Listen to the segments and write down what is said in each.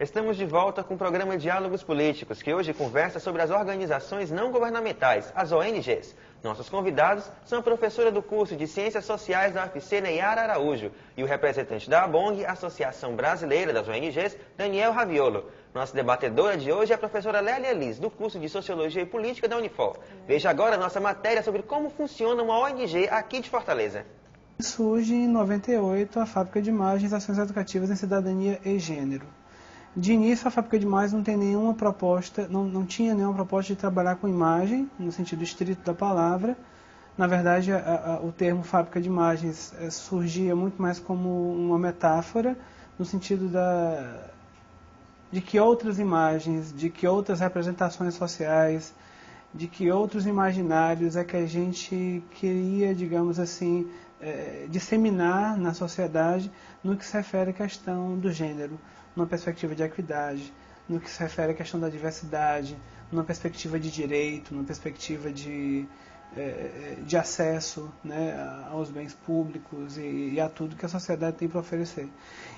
Estamos de volta com o programa Diálogos Políticos, que hoje conversa sobre as organizações não governamentais, as ONGs. Nossos convidados são a professora do curso de Ciências Sociais da UFC, Neyara Araújo, e o representante da ABONG, Associação Brasileira das ONGs, Daniel Raviolo. Nossa debatedora de hoje é a professora Lélia Liz, do curso de Sociologia e Política da Unifor. Veja agora a nossa matéria sobre como funciona uma ONG aqui de Fortaleza. Surge em 98 a Fábrica de Imagens, Ações Educativas em Cidadania e Gênero. De início, a Fábrica de Imagens não tem nenhuma proposta, não tinha nenhuma proposta de trabalhar com imagem, no sentido estrito da palavra. Na verdade, o termo Fábrica de Imagens surgia muito mais como uma metáfora, no sentido de que outras imagens, de que outras representações sociais, de que outros imaginários é que a gente queria, digamos assim, disseminar na sociedade no que se refere à questão do gênero, numa perspectiva de equidade, no que se refere à questão da diversidade, numa perspectiva de direito, numa perspectiva de acesso, né, aos bens públicos e a tudo que a sociedade tem para oferecer.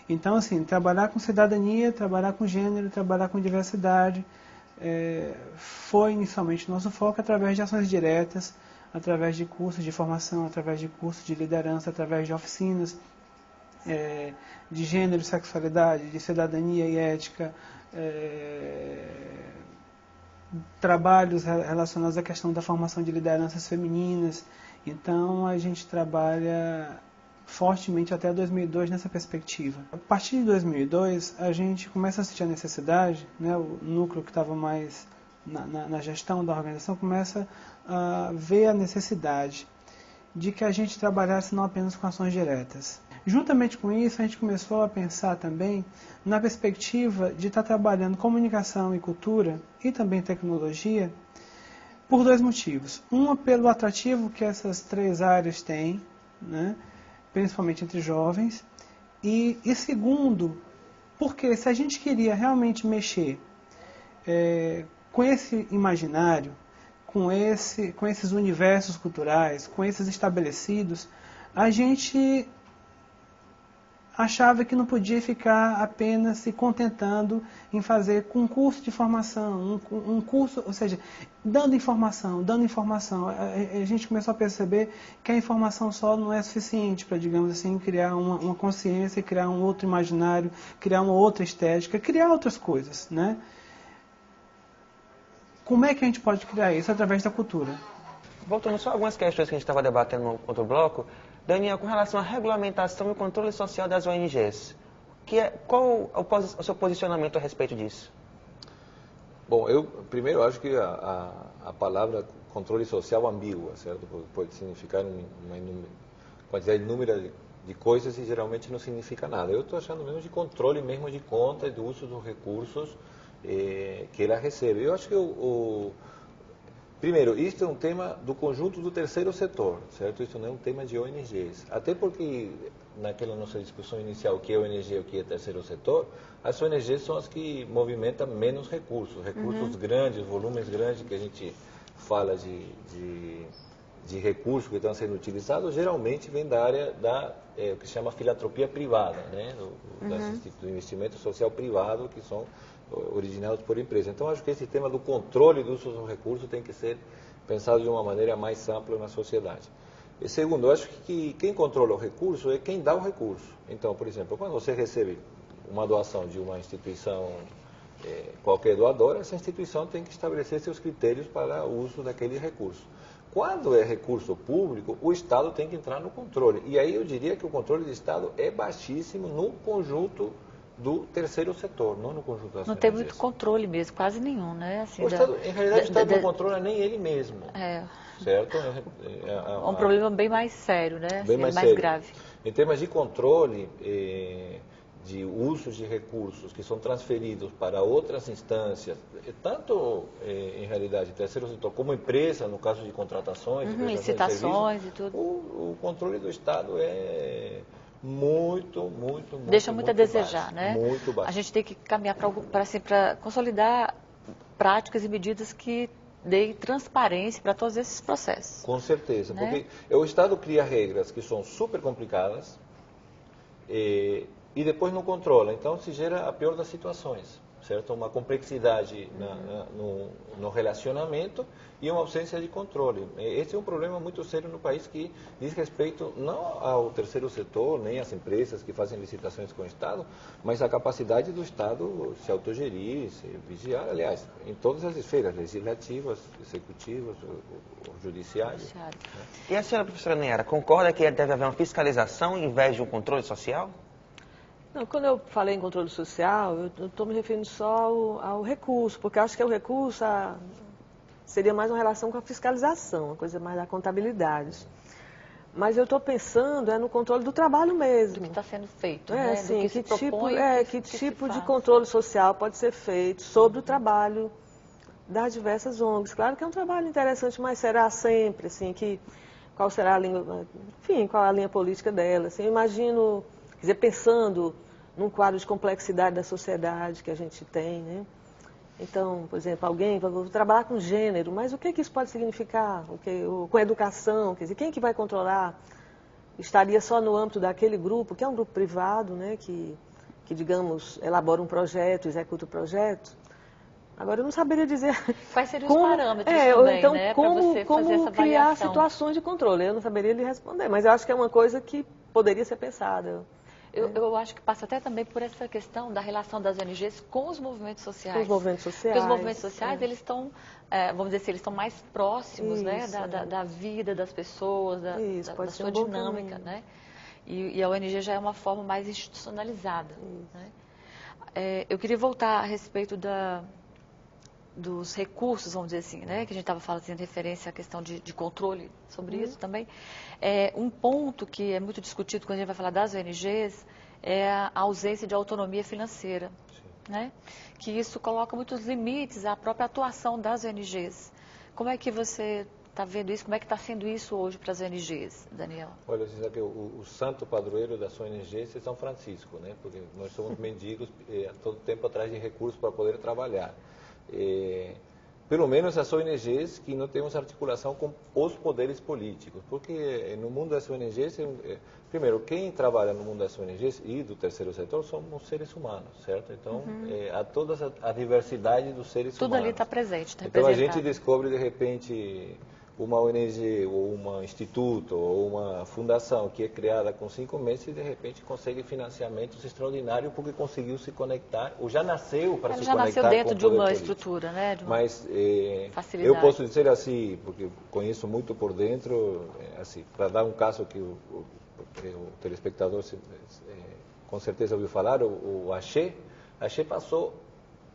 Então, assim, trabalhar com cidadania, trabalhar com gênero, trabalhar com diversidade, foi inicialmente nosso foco através de ações diretas, através de cursos de formação, através de cursos de liderança, através de oficinas de gênero e sexualidade, de cidadania e ética, trabalhos relacionados à questão da formação de lideranças femininas. Então, a gente trabalha fortemente até 2002 nessa perspectiva. A partir de 2002, a gente começa a sentir a necessidade, né, o núcleo que estava mais na gestão da organização começa a ver a necessidade de que a gente trabalhasse não apenas com ações diretas. Juntamente com isso, a gente começou a pensar também na perspectiva de estar trabalhando comunicação e cultura e também tecnologia por dois motivos. Uma, pelo atrativo que essas três áreas têm, né, principalmente entre jovens, e segundo, porque se a gente queria realmente mexer com esse imaginário, com esses universos culturais, com esses estabelecidos, a gente achava que não podia ficar apenas se contentando em fazer concurso de formação, um curso, ou seja, dando informação. A gente começou a perceber que a informação só não é suficiente para, digamos assim, criar uma consciência, criar um outro imaginário, criar uma outra estética, criar outras coisas, né? Como é que a gente pode criar isso? Através da cultura. Voltando só algumas questões que a gente estava debatendo no outro bloco, Daniel, com relação à regulamentação e o controle social das ONGs, qual o seu posicionamento a respeito disso? Bom, eu primeiro acho que a palavra controle social é ambígua, certo? Pode significar uma quantidade inúmera de coisas e geralmente não significa nada. Eu estou achando mesmo de controle mesmo de conta e do uso dos recursos que ela recebe. Eu acho que primeiro, isto é um tema do conjunto do terceiro setor, certo? Isso não é um tema de ONGs. Até porque, naquela nossa discussão inicial, o que é ONG e o que é terceiro setor, as ONGs são as que movimentam menos recursos grandes, volumes grandes, que a gente fala de recursos que estão sendo utilizados, geralmente vem da área o que se chama filantropia privada, né? Do investimento social privado, que são originados por empresas. Então, acho que esse tema do controle do uso dos recursos tem que ser pensado de uma maneira mais ampla na sociedade. E segundo, eu acho que quem controla o recurso é quem dá o recurso. Então, por exemplo, quando você recebe uma doação de uma instituição, qualquer doadora, essa instituição tem que estabelecer seus critérios para o uso daquele recurso. Quando é recurso público, o Estado tem que entrar no controle. E aí eu diria que o controle do Estado é baixíssimo no conjunto do terceiro setor, não no conjunto das ONGs. Não tem muito controle mesmo, quase nenhum, né? Assim, em realidade, o Estado não controla nem ele mesmo. Certo? É um problema bem mais sério, né? Bem mais sério. grave. Em termos de controle de uso de recursos que são transferidos para outras instâncias, tanto, em realidade, terceiro setor como empresa, no caso de contratações, licitações e tudo. O controle do Estado é muito deixa muito a desejar, baixo, né? Muito baixo. A gente tem que caminhar para consolidar práticas e medidas que deem transparência para todos esses processos. Com certeza, né? Porque o Estado cria regras que são super complicadas, e depois não controla. Então se gera a pior das situações, certo? Uma complexidade no relacionamento e uma ausência de controle. Esse é um problema muito sério no país que diz respeito não ao terceiro setor, nem às empresas que fazem licitações com o Estado, mas à capacidade do Estado se autogerir, se vigiar, aliás, em todas as esferas, legislativas, executivas, judiciárias. Né? E a senhora, professora Nayara, concorda que deve haver uma fiscalização em vez de um controle social? Não, quando eu falei em controle social, eu estou me referindo só ao recurso, porque acho que o recurso seria mais uma relação com a fiscalização, uma coisa mais da contabilidade. Mas eu estou pensando no controle do trabalho mesmo. Do que está sendo feito, né? Assim, que tipo de controle social pode ser feito sobre o trabalho das diversas ONGs. Claro que é um trabalho interessante, mas será sempre, assim, qual será a linha, enfim, qual a linha política dela. Assim, eu imagino... Quer dizer, pensando num quadro de complexidade da sociedade que a gente tem, né? Então, por exemplo, alguém vai trabalhar com gênero, mas o que isso pode significar? Com educação, quer dizer, quem que vai controlar? Estaria só no âmbito daquele grupo, que é um grupo privado, né? Que digamos, elabora um projeto, executa o projeto. Agora, eu não saberia dizer... Quais seriam os parâmetros também, então, né? Como essa criar situações de controle? Eu não saberia lhe responder, mas eu acho que é uma coisa que poderia ser pensada. Eu acho que passa até também por essa questão da relação das ONGs com os movimentos sociais. Com os movimentos sociais. Porque os movimentos sociais, eles estão, vamos dizer assim, eles estão mais próximos, né, da vida das pessoas, da sua dinâmica, né? E a ONG já é uma forma mais institucionalizada. Né? Eu queria voltar a respeito dos recursos, vamos dizer assim, né? Que a gente estava fazendo referência à questão de controle sobre isso também. Um ponto que é muito discutido quando a gente vai falar das ONGs é a ausência de autonomia financeira, né? Que isso coloca muitos limites à própria atuação das ONGs. Como é que você está vendo isso? Como é que está sendo isso hoje para as ONGs, Daniel? Olha, você sabe que o santo padroeiro das ONGs é São Francisco, né? Porque nós somos mendigos todo tempo atrás de recursos para poder trabalhar. Pelo menos as ONGs que não temos articulação com os poderes políticos, porque no mundo das ONGs, primeiro, quem trabalha no mundo das ONGs e do terceiro setor somos seres humanos, certo? Então, há toda a diversidade dos seres humanos. Tudo ali está presente, está Então, a gente descobre, de repente, uma ONG ou um instituto ou uma fundação que é criada com 5 meses e de repente consegue financiamentos extraordinários porque conseguiu se conectar ou já nasceu para se conectar com o poder político. Já nasceu dentro de uma estrutura, né? De uma Mas facilidade. Eu posso dizer assim, porque conheço muito por dentro, assim, para dar um caso que o telespectador com certeza ouviu falar, o Axé passou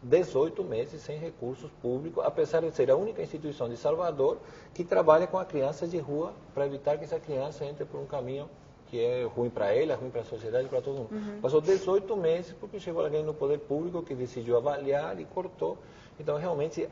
18 meses sem recursos públicos, apesar de ser a única instituição de Salvador que trabalha com a criança de rua para evitar que essa criança entre por um caminho que é ruim para ela, ruim para a sociedade, para todo mundo. Passou 18 meses porque chegou alguém no poder público que decidiu avaliar e cortou. Então, realmente,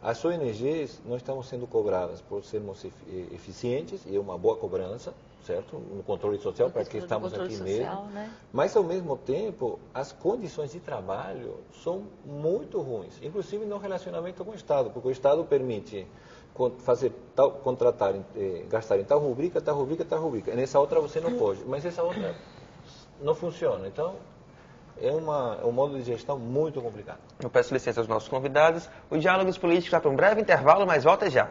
as ONGs não estão sendo cobradas por sermos eficientes, e é uma boa cobrança, certo? No controle social, para que estamos aqui mesmo. Né? Mas, ao mesmo tempo, as condições de trabalho são muito ruins, inclusive no relacionamento com o Estado, porque o Estado permite contratar, gastar em tal rubrica, tal rubrica, tal rubrica. E nessa outra você não pode, mas essa outra não funciona. Então, é um modo de gestão muito complicado. Eu peço licença aos nossos convidados. O Diálogos Políticos vai para um breve intervalo, mas volta já.